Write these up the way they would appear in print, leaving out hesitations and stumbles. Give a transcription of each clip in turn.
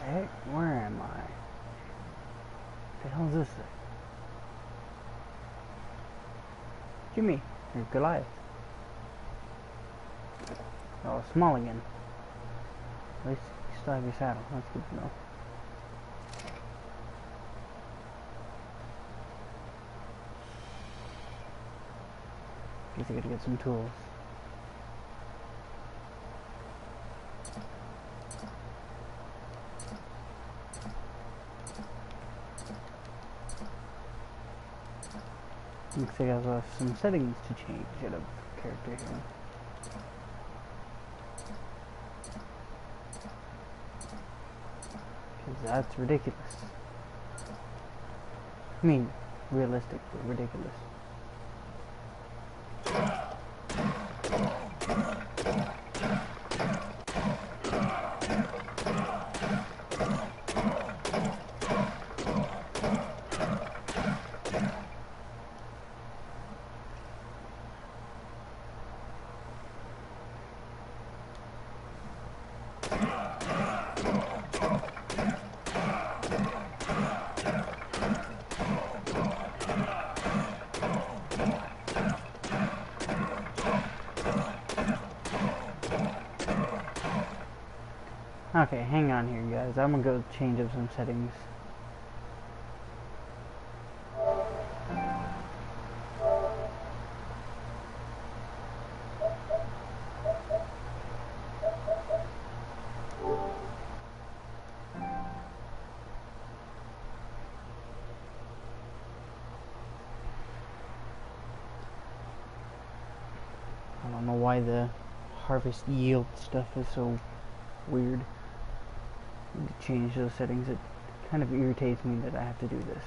heck? Where am I? The hell is this thing? Jimmy, or Goliath. Oh, small again. At least you still have your saddle. That's good to know. Guess I gotta get some tools. Looks like I have some settings to change out of character here. Because that's ridiculous. I mean, realistic, but ridiculous. Okay, hang on here, guys. I'm gonna go change up some settings. I don't know why the harvest yield stuff is so weird. I need to change those settings. It kind of irritates me that I have to do this.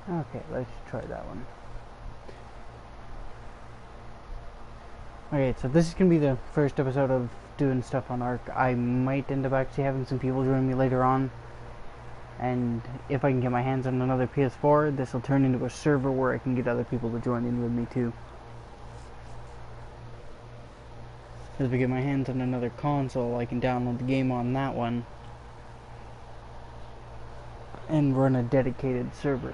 Okay, let's try that one. Okay, so this is going to be the first episode of doing stuff on Ark. I might end up actually having some people join me later on. And if I can get my hands on another PS4, this will turn into a server where I can get other people to join in with me too. As we get my hands on another console, I can download the game on that one and run a dedicated server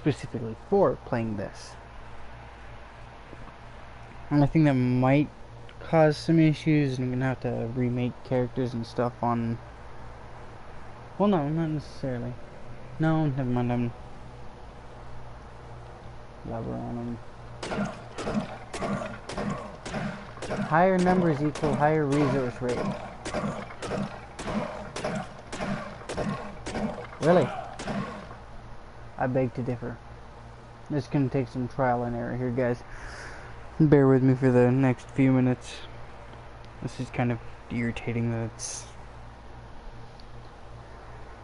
specifically for playing this. And I think that might cause some issues, and I'm gonna have to remake characters and stuff on... Well, no, not necessarily. No, never mind, I'm... Blabber on them. Higher numbers equal higher resource rate. Really? I beg to differ. This is gonna take some trial and error here, guys. Bear with me for the next few minutes. This is kind of irritating that it's...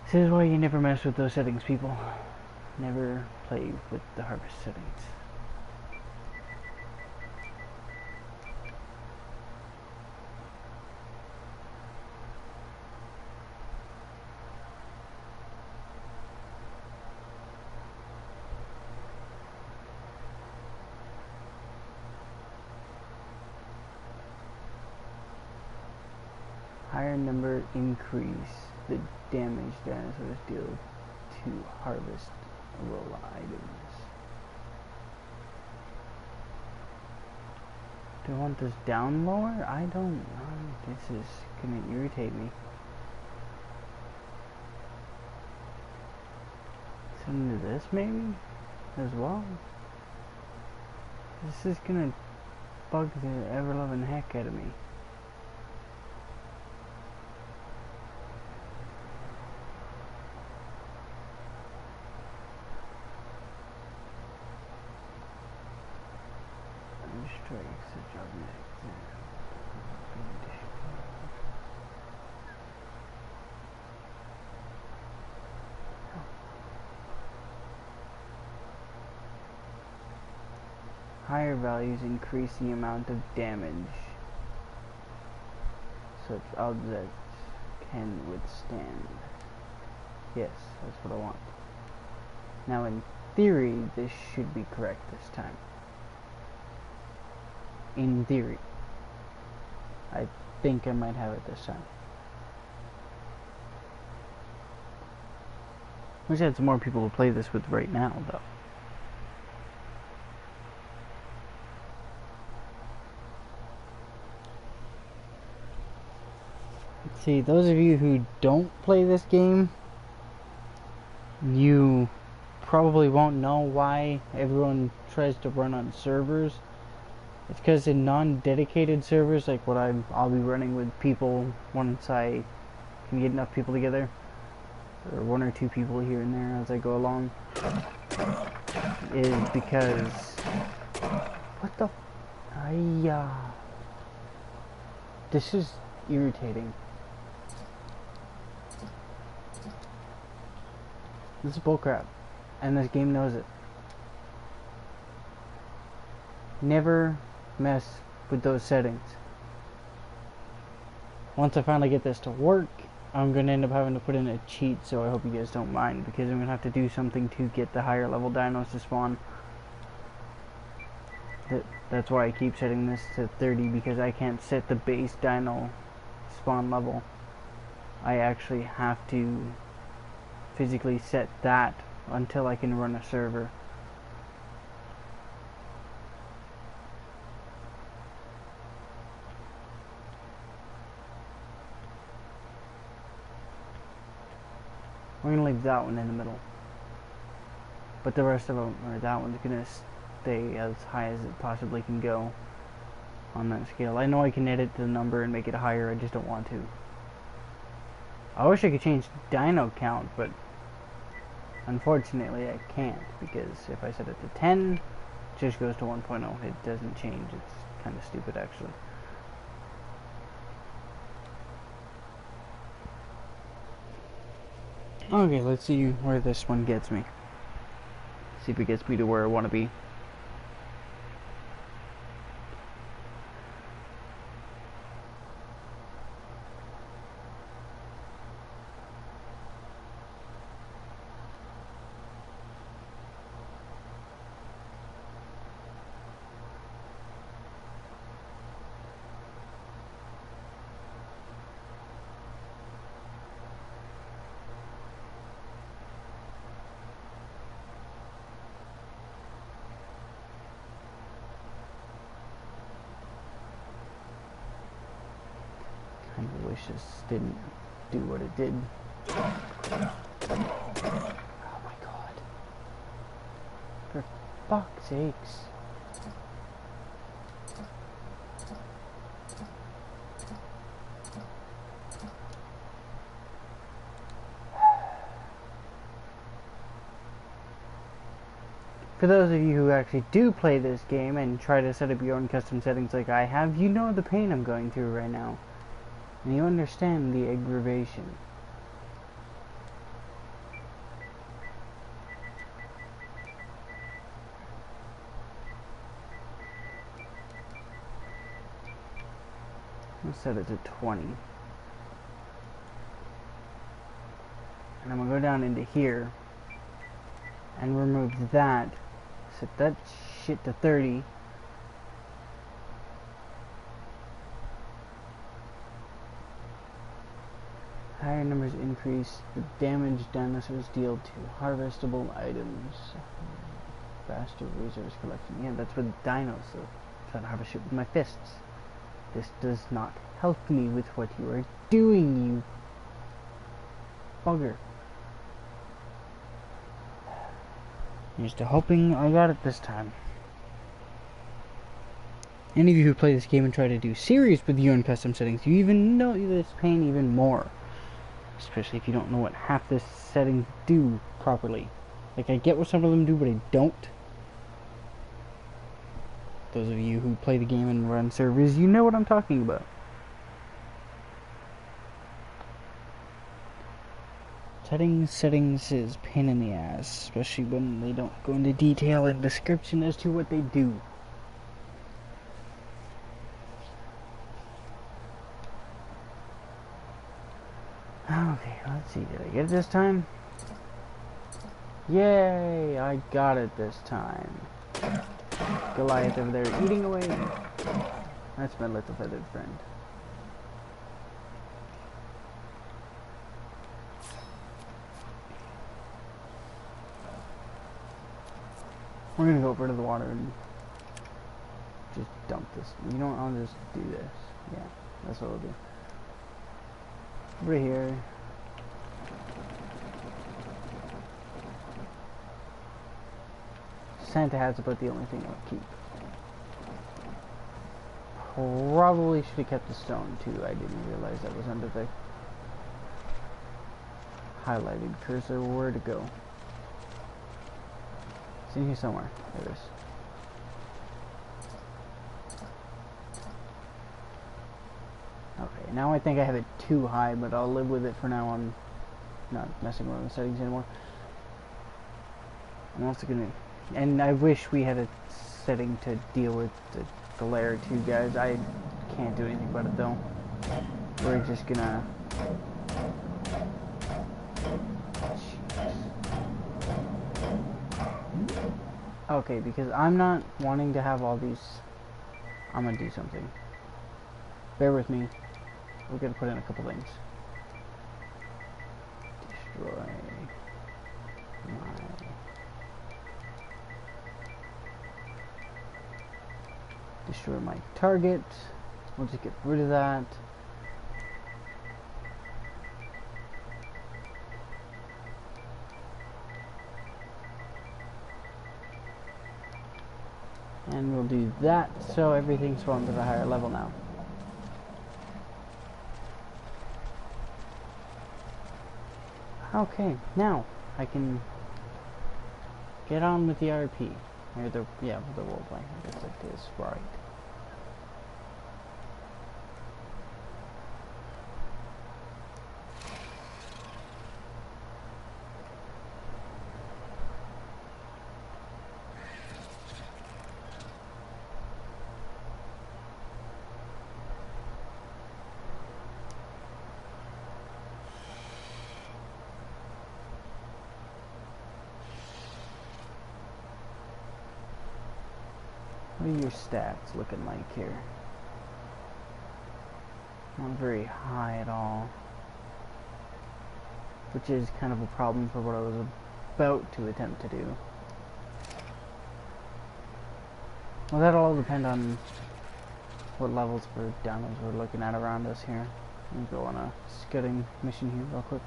This is why you never mess with those settings, people. Never play with the harvest settings. Higher number increase the damage dinosaurs deal to harvest roll items. Do I want this down lower? I don't know. This is gonna irritate me. Send to this maybe as well. This is gonna bug the ever loving heck out of me. higher values increase the amount of damage such objects can withstand. Yes, that's what I want. Now in theory, this should be correct this time. In theory. I think I might have it this time. Wish I had some more people to play this with right now, though. See, those of you who don't play this game, you probably won't know why everyone tries to run on servers. It's because in non-dedicated servers, like what I'll be running with people once I can get enough people together, or one or two people here and there as I go along, is because what the this is irritating. This is bullcrap, and this game knows it. Never mess with those settings. Once I finally get this to work, I'm going to end up having to put in a cheat, so I hope you guys don't mind, because I'm going to have to do something to get the higher level dinos to spawn. That's why I keep setting this to 30, because I can't set the base dino spawn level. I actually have to physically set that until I can run a server. We're gonna leave that one in the middle, but the rest of them, or that one's gonna stay as high as it possibly can go on that scale. I know I can edit the number and make it higher, I just don't want to. I wish I could change dino count, but unfortunately I can't, because if I set it to 10, it just goes to 1.0. It doesn't change. It's kind of stupid, actually. Okay, let's see where this one gets me. See if it gets me to where I want to be. I wish this didn't do what it did. Oh my god. For fuck's sakes. For those of you who actually do play this game and try to set up your own custom settings like I have, you know the pain I'm going through right now. And you understand the aggravation. I'll set it to 20. And I'm going to go down into here and remove that. Set that shit to 30. Higher numbers increase the damage dinosaurs deal to harvestable items. Faster resource collection. Yeah, that's with dinos, so I'm trying to harvest shit with my fists. This does not help me with what you are doing, you bugger. Here's to hoping I got it this time. Any of you who play this game and try to do series with your own custom settings, you even know this pain even more. Especially if you don't know what half the settings do properly. Like, I get what some of them do, but I don't. Those of you who play the game and run servers, you know what I'm talking about. Settings is pain in the ass, especially when they don't go into detail and description as to what they do. Okay, let's see. Did I get it this time? Yay! I got it this time. Goliath over there eating away. That's my little feathered friend. We're gonna go over to the water and just dump this. You know what? I'll just do this. Yeah, that's what I'll do. Over here. Santa hat's about the only thing I'll keep. Probably should have kept the stone too. I didn't realize that was under the highlighted cursor. Where to go? It's in here somewhere. There it is. Okay, now I think I have it too high, but I'll live with it for now. I'm not messing with the settings anymore. I'm also gonna, and I wish we had a setting to deal with the glare too, guys. I can't do anything about it though. We're just gonna. Okay, because I'm not wanting to have all these. I'm gonna do something. Bear with me. We're gonna put in a couple things. Destroy my. Destroy my target. We'll just get rid of that. And we'll do that so everything spawns at a higher level now. Okay, now I can get on with the RP. Or the, yeah, with the roleplay. I guess it is right. What are your stats looking like here? Not very high at all. Which is kind of a problem for what I was about to attempt to do. Well, that'll all depend on what levels for downloads we're looking at around us here. Let me go on a scouting mission here real quick.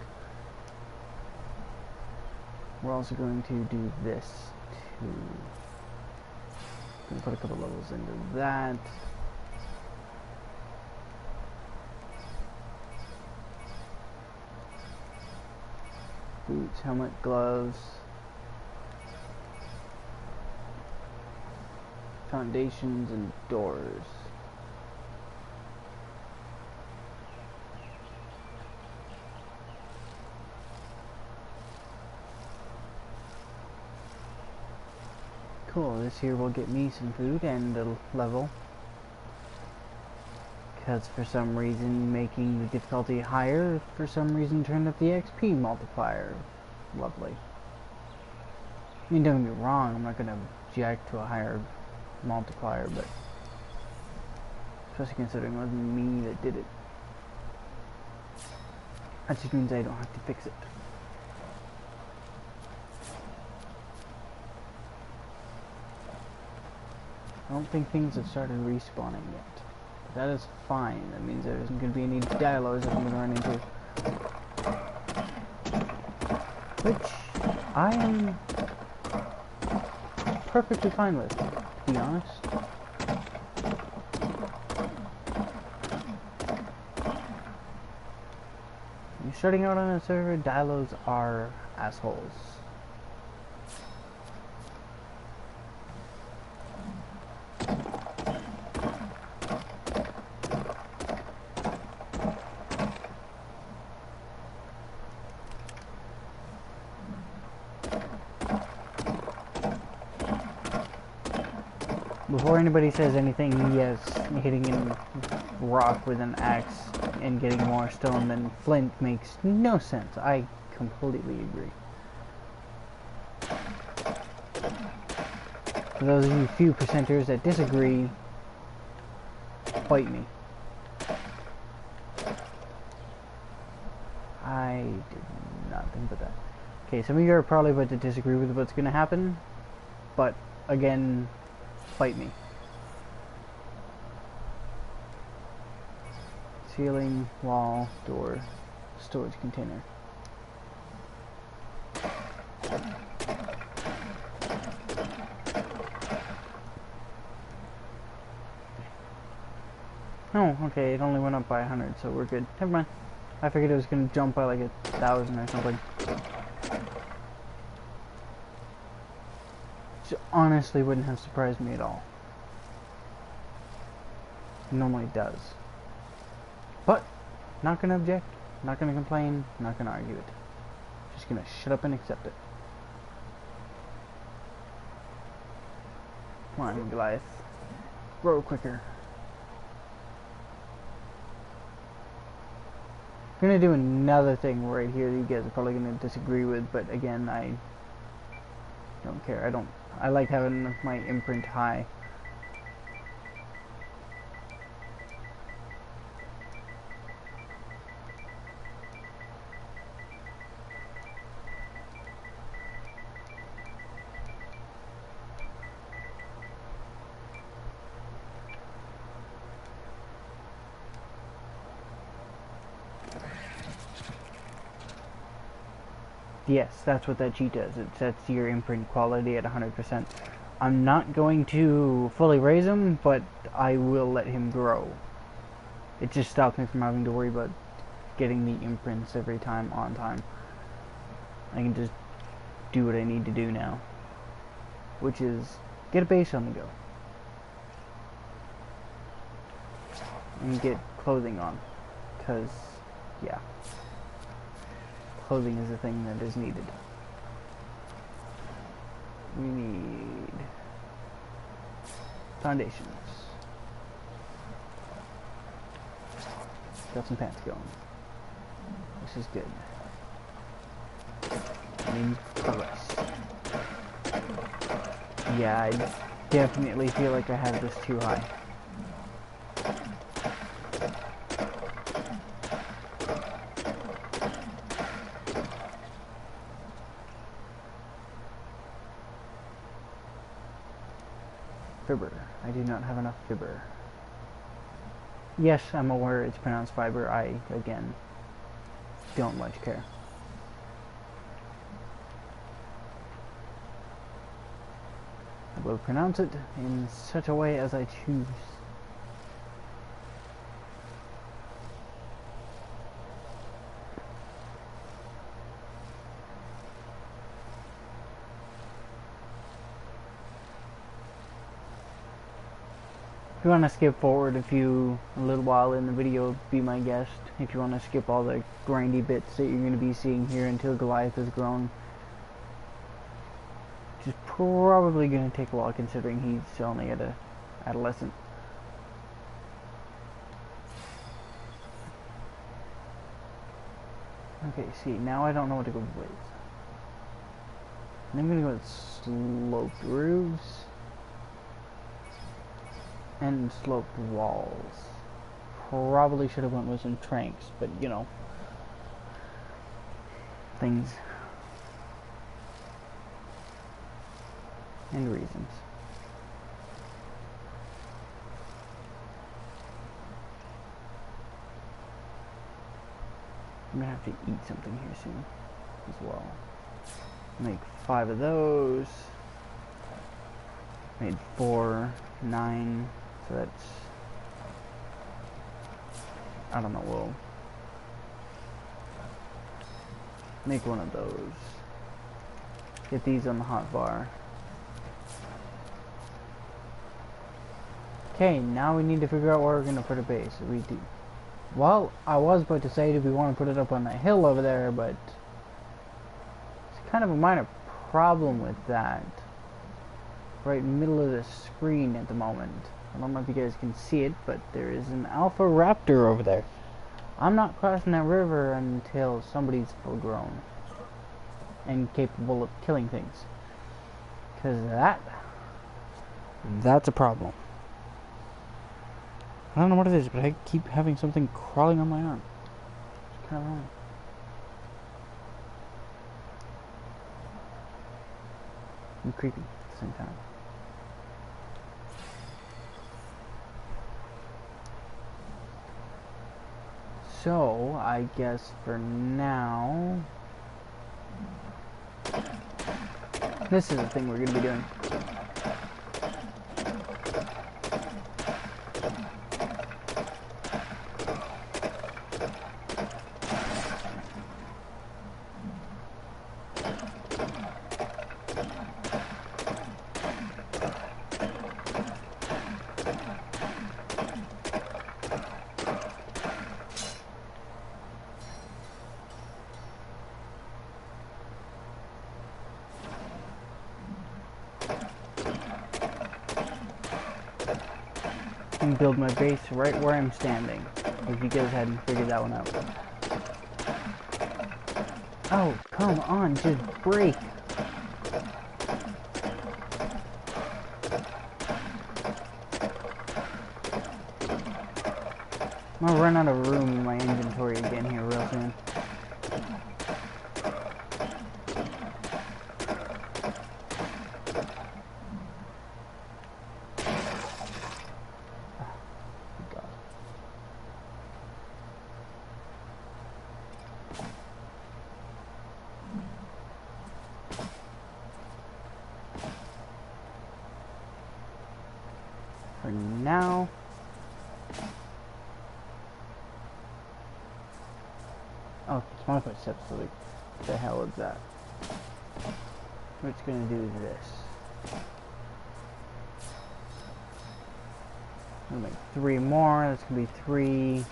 We're also going to do this too. Gonna put a couple levels into that. Boots, helmet, gloves. Foundations and doors. Cool, this here will get me some food and a level. Because for some reason making the difficulty higher, for some reason turned up the XP multiplier. Lovely. I mean, don't get me wrong, I'm not going to jack to a higher multiplier, but especially considering it wasn't me that did it. That just means I don't have to fix it. I don't think things have started respawning yet. But that is fine. That means there isn't going to be any dialogues that I'm going to run into. Which I am perfectly fine with, to be honest. When you're starting out on a server, dialogues are assholes. Before anybody says anything, yes, hitting a rock with an axe and getting more stone than flint makes no sense. I completely agree. For those of you few percenters that disagree, fight me. I did not think about that. Okay, some of you are probably about to disagree with what's going to happen, but again, fight me. Ceiling, wall, door, storage container. Oh, okay, it only went up by 100, so we're good. Never mind. I figured it was going to jump by like 1,000 or something. Which honestly wouldn't have surprised me at all. It normally does. But, not going to object, not going to complain, not going to argue it. Just going to shut up and accept it. Come on, Goliath. Grow quicker. I'm going to do another thing right here that you guys are probably going to disagree with, but again, I don't care. I like having my imprint high. Yes, that's what that cheat does. It sets your imprint quality at 100%. I'm not going to fully raise him, but I will let him grow. It just stops me from having to worry about getting the imprints every time on time. I can just do what I need to do now, which is get a base on the go and get clothing on, because yeah, clothing is a thing that is needed. We need foundations. Got some pants going. This is good. I need colors. Yeah, I definitely feel like I have this too high. Fiber. I do not have enough fiber. Yes, I'm aware it's pronounced fiber. I, again, don't much care. I will pronounce it in such a way as I choose. If you want to skip forward a little while in the video, be my guest. If you want to skip all the grindy bits that you're going to be seeing here until Goliath is grown. Which is probably going to take a while considering he's only at a adolescent. Okay, see, now I don't know what to go with. I'm going to go with sloped roofs and sloped walls. Probably should have went with some tranks, but you know, things and reasons. I'm gonna have to eat something here soon as well. Make 5 of those. Made 4, 9, so that's, I don't know, we'll make 1 of those. Get these on the hot bar. Okay, now we need to figure out where we're going to put a base. We do. Well, I was about to say, do we want to put it up on that hill over there, but it's kind of a minor problem with that. Right in the middle of the screen at the moment. I don't know if you guys can see it, but there is an alpha raptor over there. I'm not crossing that river until somebody's full grown and capable of killing things. Because that's a problem. I don't know what it is, but I keep having something crawling on my arm. It's kind of wrong. And creepy at the same time. So, I guess for now, this is the thing we're going to be doing. And build my base right where I'm standing. If you guys hadn't figured that one out. Oh, come on, just break. I'm gonna run out of room in my inventory again here real soon. For now, oh, it's my footsteps, so like, what the hell is that? What it's gonna do is this. I'm gonna make 3 more, that's gonna be 3.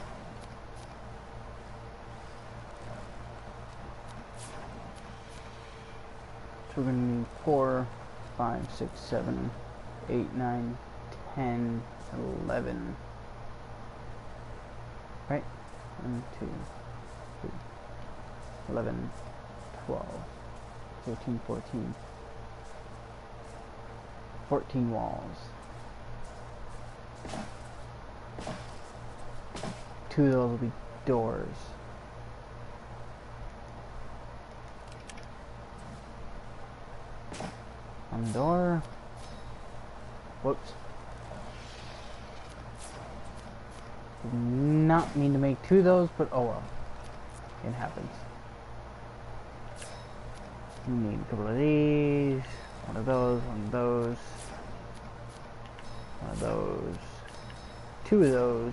So we're gonna need 4, 5, 6, 7, 8, 9, 10, 11. Right? 1, 2, 3, 11, 12, 13, 14. 14 walls. 2 of those will be doors. One door. Whoops. Did not mean to make 2 of those, but oh well. It happens. You need a couple of these. One of those, one of those. One of those. 2 of those.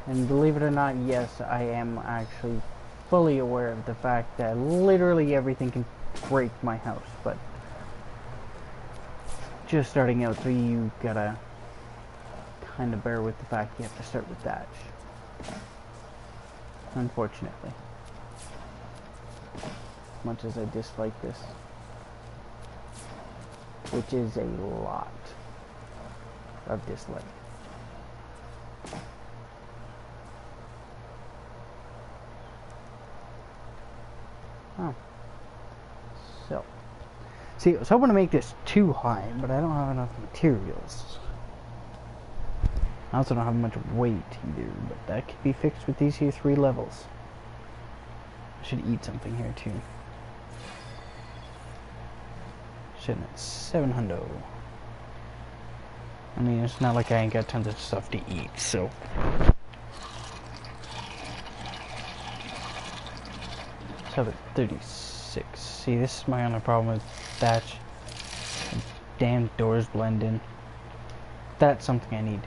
And believe it or not, yes, I am actually fully aware of the fact that literally everything can break my house, but just starting out, so you gotta kind of bear with the fact you have to start with thatch. Unfortunately. As much as I dislike this. Which is a lot of dislike. Oh. So. See, I was hoping to make this too high, but I don't have enough materials. I also don't have much weight either, but that could be fixed with these here 3 levels. I should eat something here too. Sitting at 700. I mean, it's not like I ain't got tons of stuff to eat, so. Sub at 36. See, this is my only problem with thatch. The damn doors blend in. That's something I need.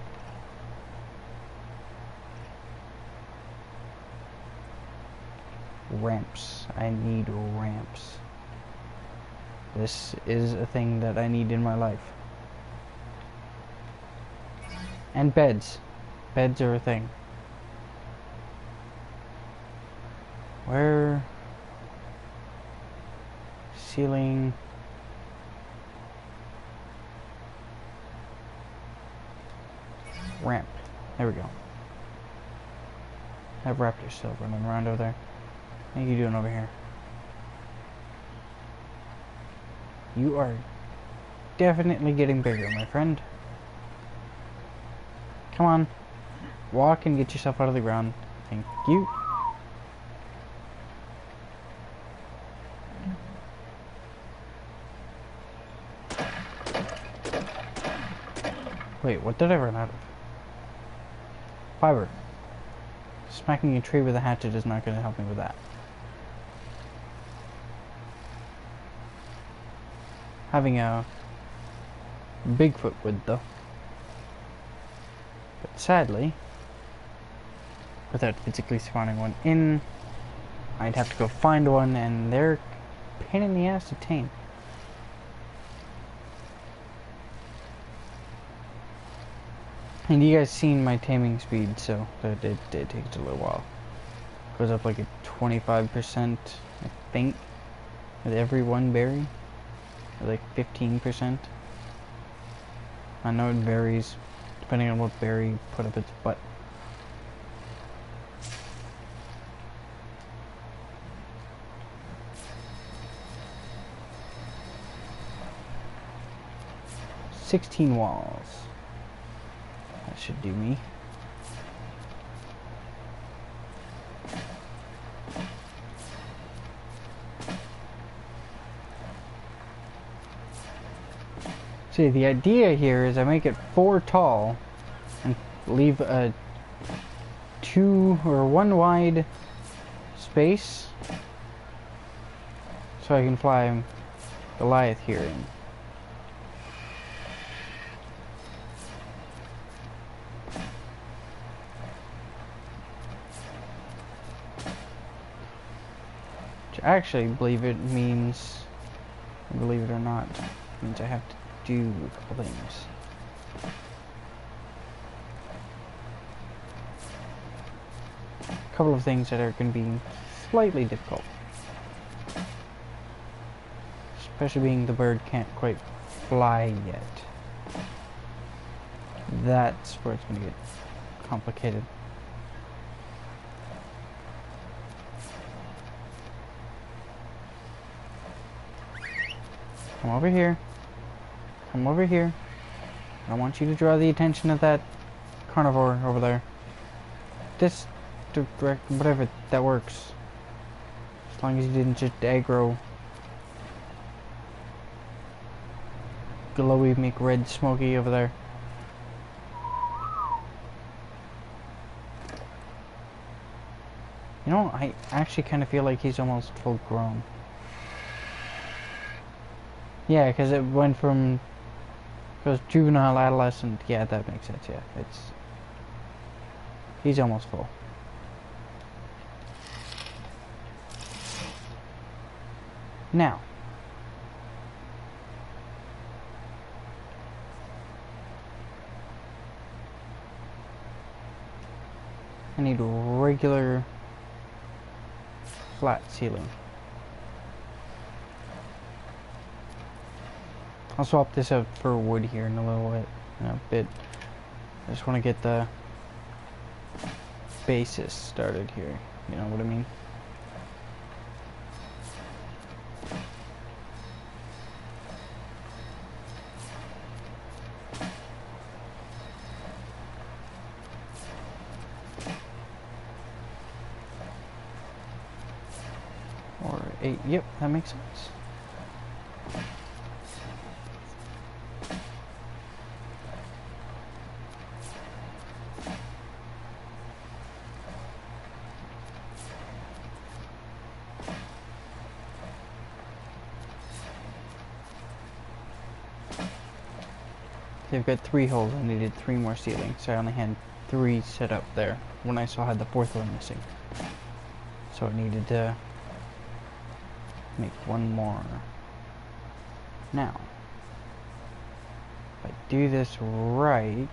Ramps. I need ramps. This is a thing that I need in my life. And beds. Beds are a thing. Where? Ceiling. Ramp. There we go. That raptor's still running around over there. What are you doing over here? You are definitely getting bigger, my friend. Come on. Walk and get yourself out of the ground. Thank you. Wait, what did I run out of? Fiber. Smacking a tree with a hatchet is not going to help me with that. Having a Bigfoot would, though. But sadly, without physically spawning one in, I'd have to go find one, and they're a pain in the ass to tame. And you guys seen my taming speed, so it takes a little while. Goes up like a 25%, I think, with every one berry. Or like 15%. I know it varies depending on what berry you put up its butt. "16 walls. That should do me. See, the idea here is I make it 4 tall and leave a 2 or 1 wide space so I can fly Goliath here in. Which actually, believe it or not, means I have to do a couple things. A couple of things that are going to be slightly difficult. Especially being the bird can't quite fly yet. That's where it's going to get complicated. Come over here. Come over here. I want you to draw the attention of that carnivore over there. This direct, whatever, that works. As long as you didn't just aggro glowy McRed Smoky over there. You know, I actually kind of feel like he's almost full grown. Yeah, because it went from... Because juvenile, adolescent, yeah, that makes sense, yeah. He's almost full. Now. I need regular flat ceiling. I'll swap this out for wood here in a little bit. I just want to get the basis started here. You know what I mean? Or 8. Yep, that makes sense. They've got 3 holes. I needed 3 more ceilings, so I only had 3 set up there when I still had the 4th one missing. So I needed to make 1 more. Now, if I do this right,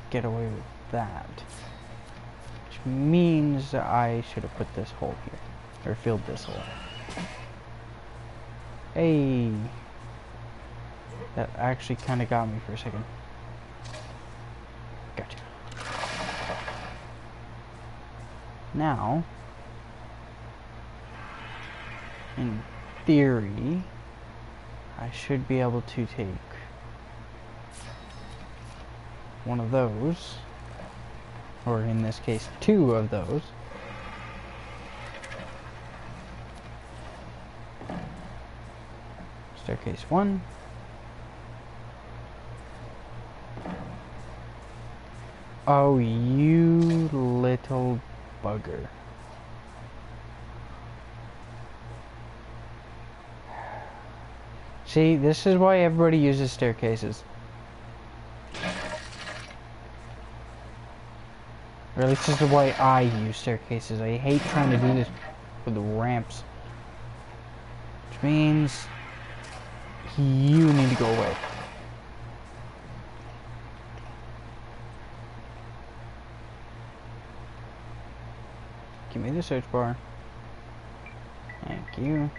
get away with that. Which means I should have put this hole here, or filled this hole. Hey! That actually kind of got me for a second. Gotcha. Now, in theory, I should be able to take one of those, or in this case, 2 of those. Staircase 1. Oh, you little bugger. See, this is why everybody uses staircases. Or at least this is why I use staircases. I hate trying to do this with the ramps. Which means you need to go away. Give me the search bar. Thank you.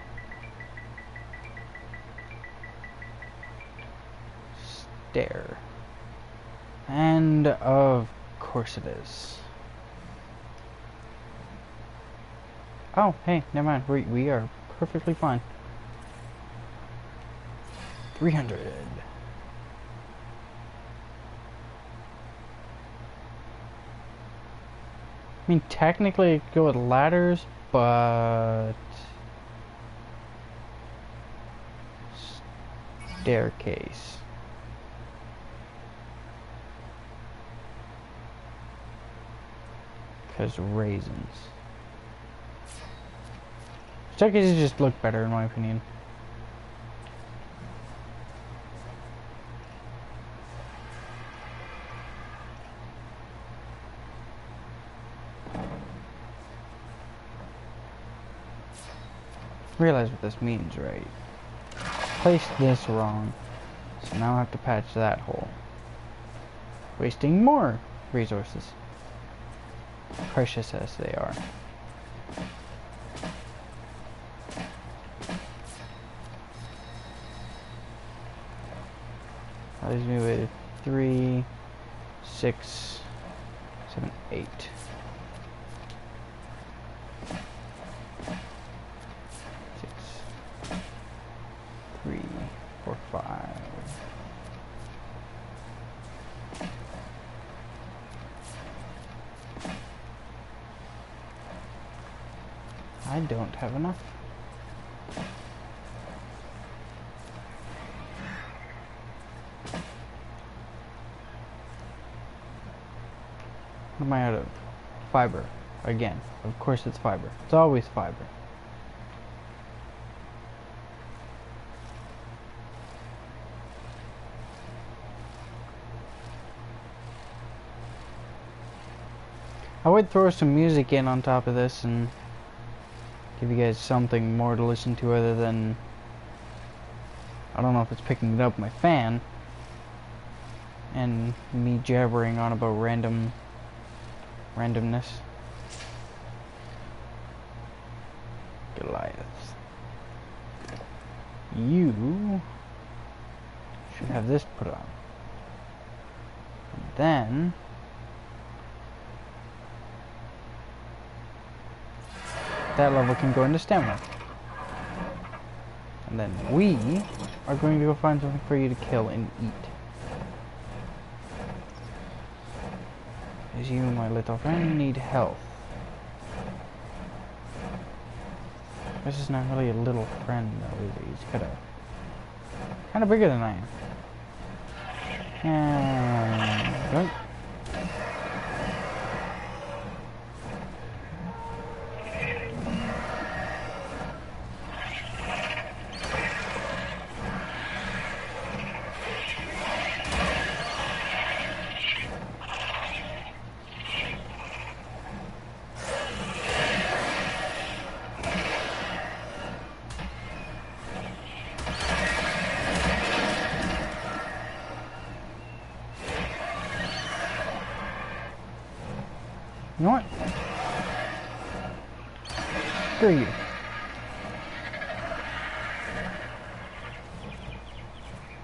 Stair. And of course it is. Oh, hey, never mind. We are perfectly fine. 300. I mean, technically I could go with ladders, but staircase. Because raisins. Staircases just look better in my opinion. Realize what this means, right? Placed this wrong, so now I have to patch that hole. Wasting more resources. Precious as they are. That leaves me with 3, 6, 7, 8. 3, 4, 5. I don't have enough. What am I out of? Fiber. Again. Of course it's fiber. It's always fiber. I would throw some music in on top of this and give you guys something more to listen to other than, I don't know if it's picking it up, my fan and me jabbering on about randomness. Goliath. You should have this put on. And then that level can go into stamina. And then we are going to go find something for you to kill and eat. As you, my little friend, need health. This is not really a little friend though, is he? He's kind of bigger than I am. And You know what? Screw you.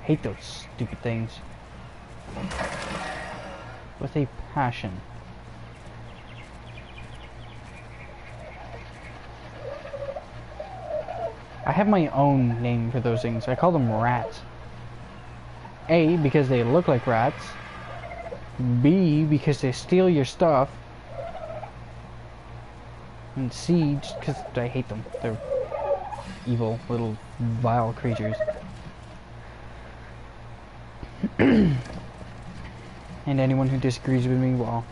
Hate those stupid things. With a passion. I have my own name for those things. I call them rats. A, because they look like rats. B, because they steal your stuff. And C, just because I hate them. They're evil, little, vile creatures. And anyone who disagrees with me, well,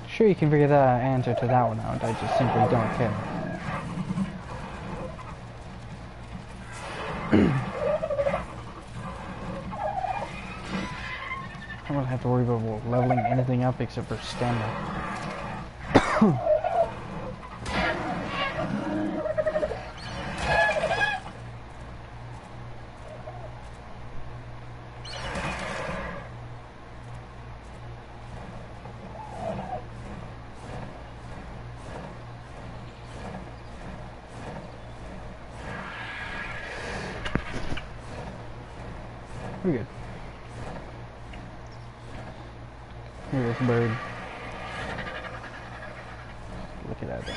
sure, you can figure the answer to that one out. I just simply don't care. I don't have to worry about leveling anything up except for stamina. We're good. Look at this bird. Look at that thing.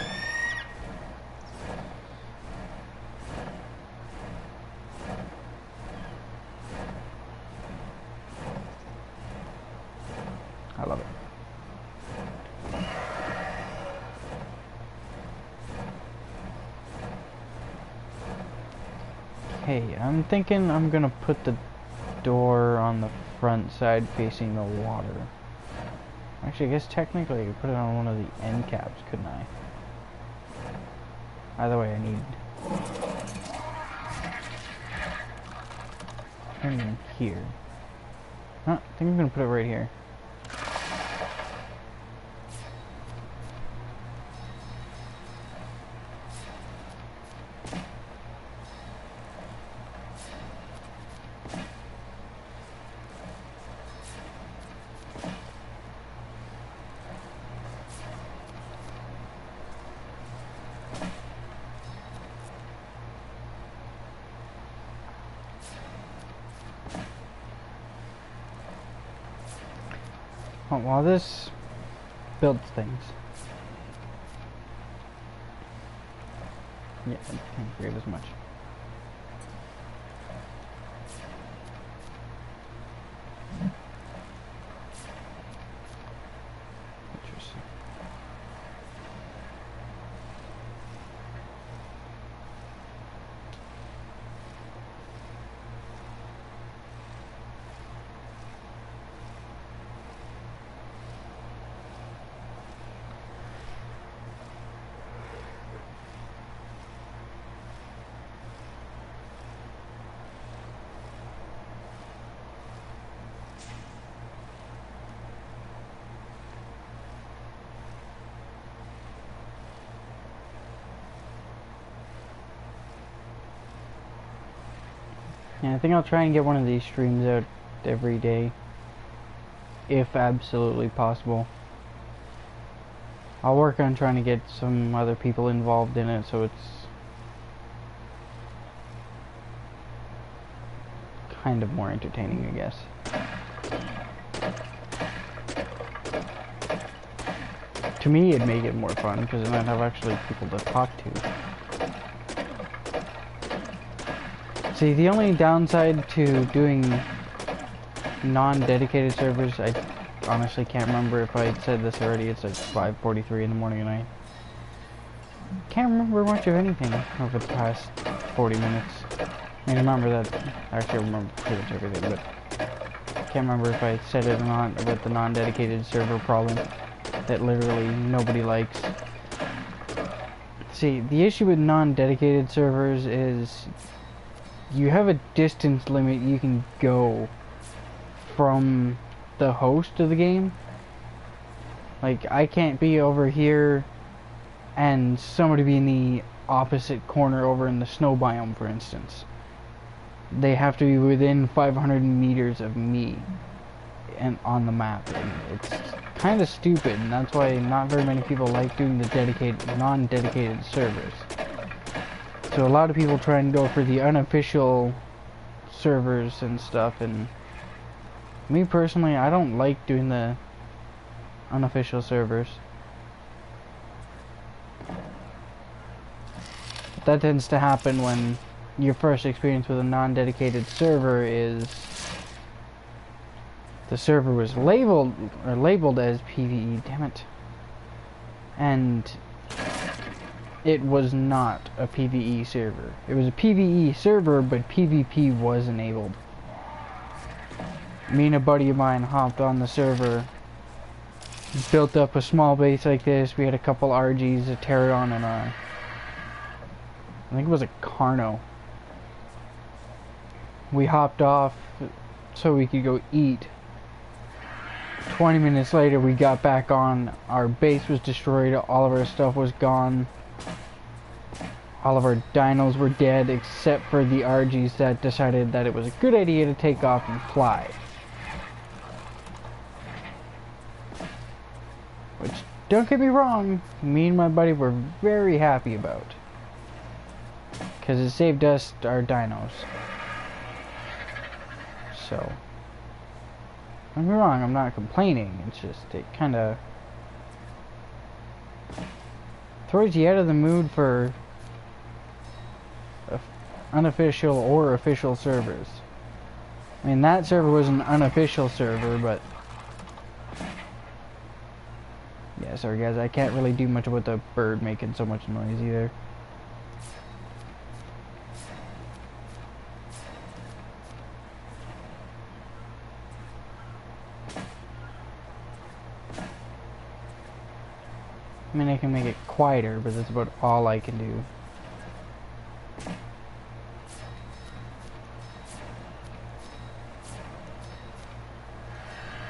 I love it. Okay, I'm thinking I'm gonna put the door on the front side facing the water. Actually, I guess technically I could put it on one of the end caps, couldn't I? Either way, I need... turn in here. Huh, I think I'm gonna put it right here. While this builds things. Yeah, I can't grab as much. Interesting. Yeah, I think I'll try and get one of these streams out every day, if absolutely possible. I'll work on trying to get some other people involved in it so it's kind of more entertaining, I guess. To me, it'd make it more fun because then I'd have actually people to talk to. See, the only downside to doing non-dedicated servers, I honestly can't remember if I said this already, it's like 5:43 in the morning and I can't remember much of anything over the past 40 minutes. I remember that, actually I remember pretty much everything, but I can't remember if I said it or not about the non-dedicated server problem that literally nobody likes. See, the issue with non-dedicated servers is you have a distance limit you can go from the host of the game. Like, I can't be over here and somebody be in the opposite corner over in the snow biome, for instance. They have to be within 500 meters of me. and on the map, and it's kind of stupid, and that's why not very many people like doing the non-dedicated servers. So a lot of people try and go for the unofficial servers and stuff, and me personally, I don't like doing the unofficial servers. That tends to happen when your first experience with a non-dedicated server is the server was labeled as PvE, damn it. And it was not a PvE server. It was a PvE server, but PvP was enabled. Me and a buddy of mine hopped on the server, built up a small base like this. We had a couple RGs, a Pterodon, and I think it was a Carno. We hopped off so we could go eat. 20 minutes later we got back on. Our base was destroyed, all of our stuff was gone. All of our dinos were dead except for the RGs that decided that it was a good idea to take off and fly. Which, don't get me wrong, me and my buddy were very happy about. Because it saved us our dinos. So, don't get me wrong, I'm not complaining, it's just, it kinda throws you out of the mood for unofficial or official servers. I mean, that server was an unofficial server, but yeah, sorry guys, I can't really do much about the bird making so much noise either. I mean, I can make it quieter, but that's about all I can do.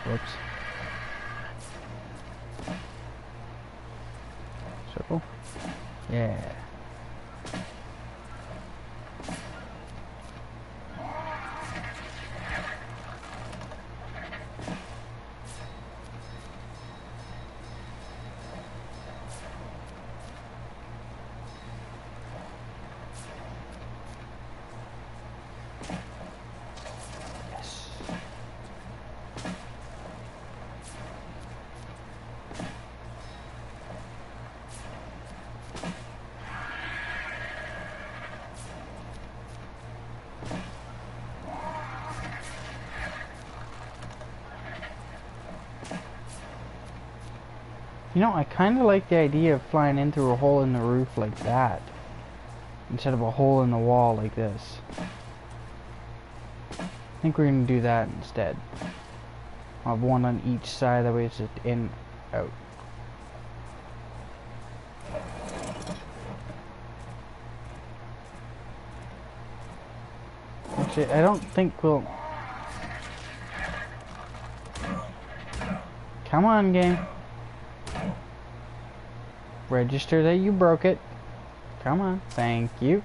Whoops. Circle? Yeah. You know, I kind of like the idea of flying in through a hole in the roof like that, instead of a hole in the wall like this. I think we're going to do that instead. I'll have one on each side, that way it's just in, out. Actually, I don't think we'll... Come on, game. Register that you broke it. Come on. Thank you.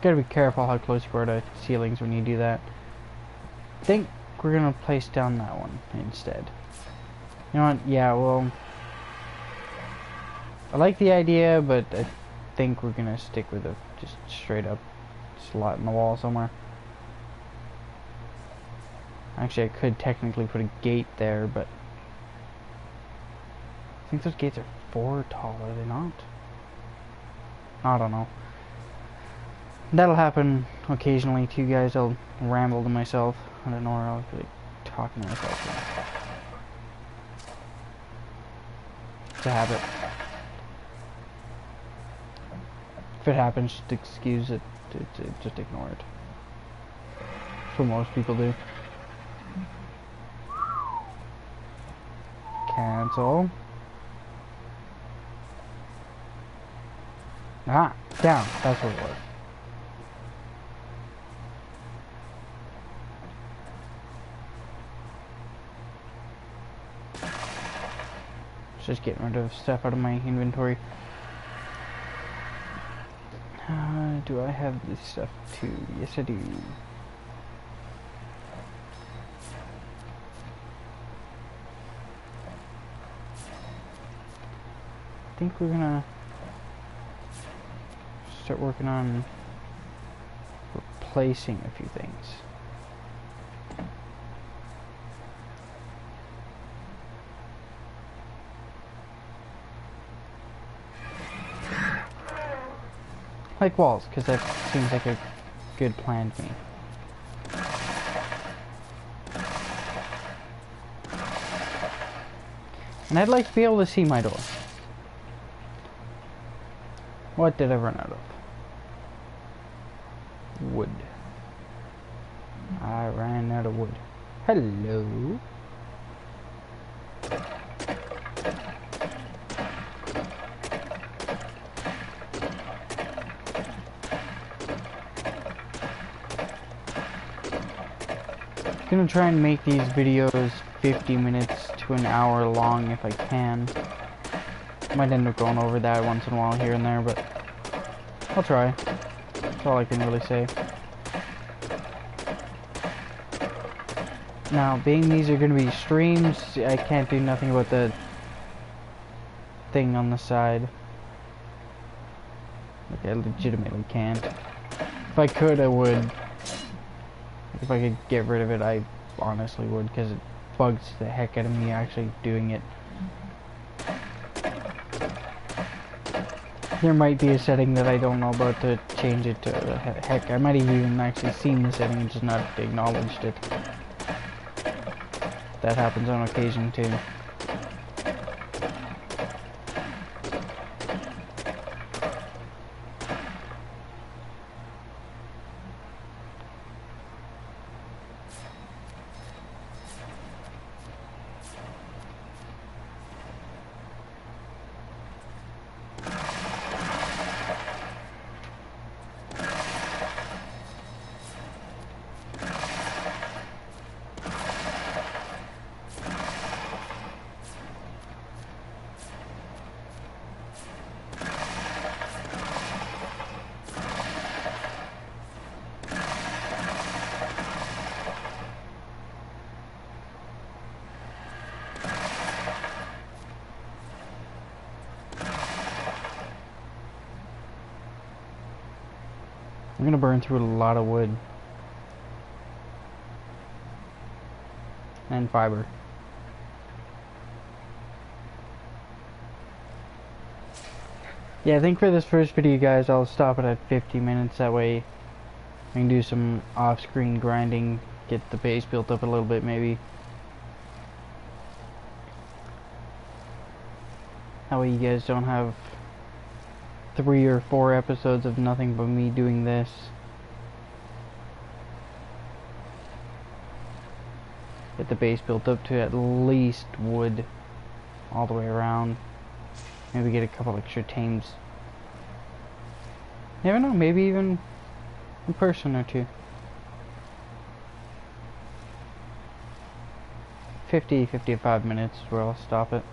Gotta be careful how close you are to ceilings when you do that. I think we're gonna place down that one instead. You know what? Yeah, well... I like the idea, but I think we're gonna stick with a just straight up slot in the wall somewhere. Actually, I could technically put a gate there, but... I think those gates are 4 tall, are they not? I don't know. That'll happen occasionally to you guys. I'll ramble to myself. I don't know where I'll be talking to myself. It's a habit. If it happens, just excuse it. Just ignore it. That's what most people do. Cancel. Ah, down. That's what it was. Just getting rid of stuff out of my inventory. Do I have this stuff too? Yes, I do. think we're gonna start working on replacing a few things. Like walls, because that seems like a good plan to me. And I'd like to be able to see my door. What did I run out of? Wood. I ran out of wood. Hello. I'm gonna try and make these videos 50 minutes to an hour long if I can. Might end up going over that once in a while here and there, but I'll try. That's all I can really say. Now, being these are gonna be streams, I can't do nothing about the thing on the side. Like, I legitimately can't. If I could, I would. If I could get rid of it, I honestly would, because it bugs the heck out of me actually doing it. There might be a setting that I don't know about to change it to heck. I might have even actually seen the setting and just not acknowledged it. That happens on occasion too. I'm gonna burn through a lot of wood and fiber. Yeah, I think for this first video, guys, I'll stop it at 50 minutes. That way I can do some off-screen grinding, get the base built up a little bit maybe. That way you guys don't have 3 or 4 episodes of nothing but me doing this. Get the base built up to at least wood all the way around. Maybe get a couple extra tames. Never know, maybe even a person or two. 55 minutes is where I'll stop it.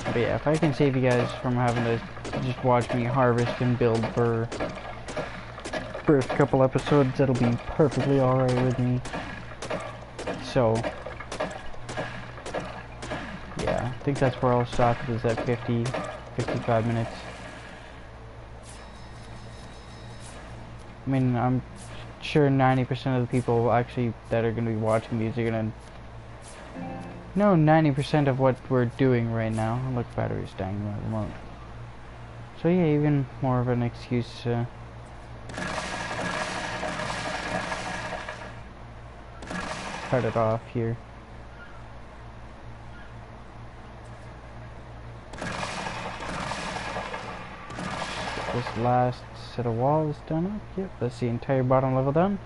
But yeah, if I can save you guys from having to just watch me harvest and build for first couple episodes, that'll be perfectly alright with me. So, yeah, I think that's where I'll stop it, is at 55 minutes. I mean, I'm sure 90% of the people actually that are going to be watching these are going to know 90% of what we're doing right now. Look, battery's dying at the moment. So yeah, even more of an excuse to cut it off here. This last set of walls done up. Yep, that's the entire bottom level done.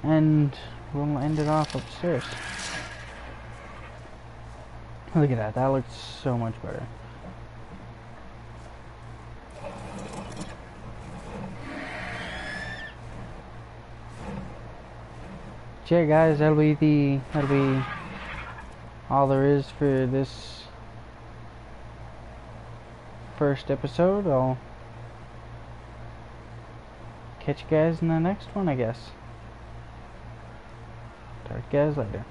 And we'll end it off upstairs. Look at that, that looks so much better. So yeah, guys, that'll be all there is for this first episode. I'll catch you guys in the next one, I guess. Talk to you guys later.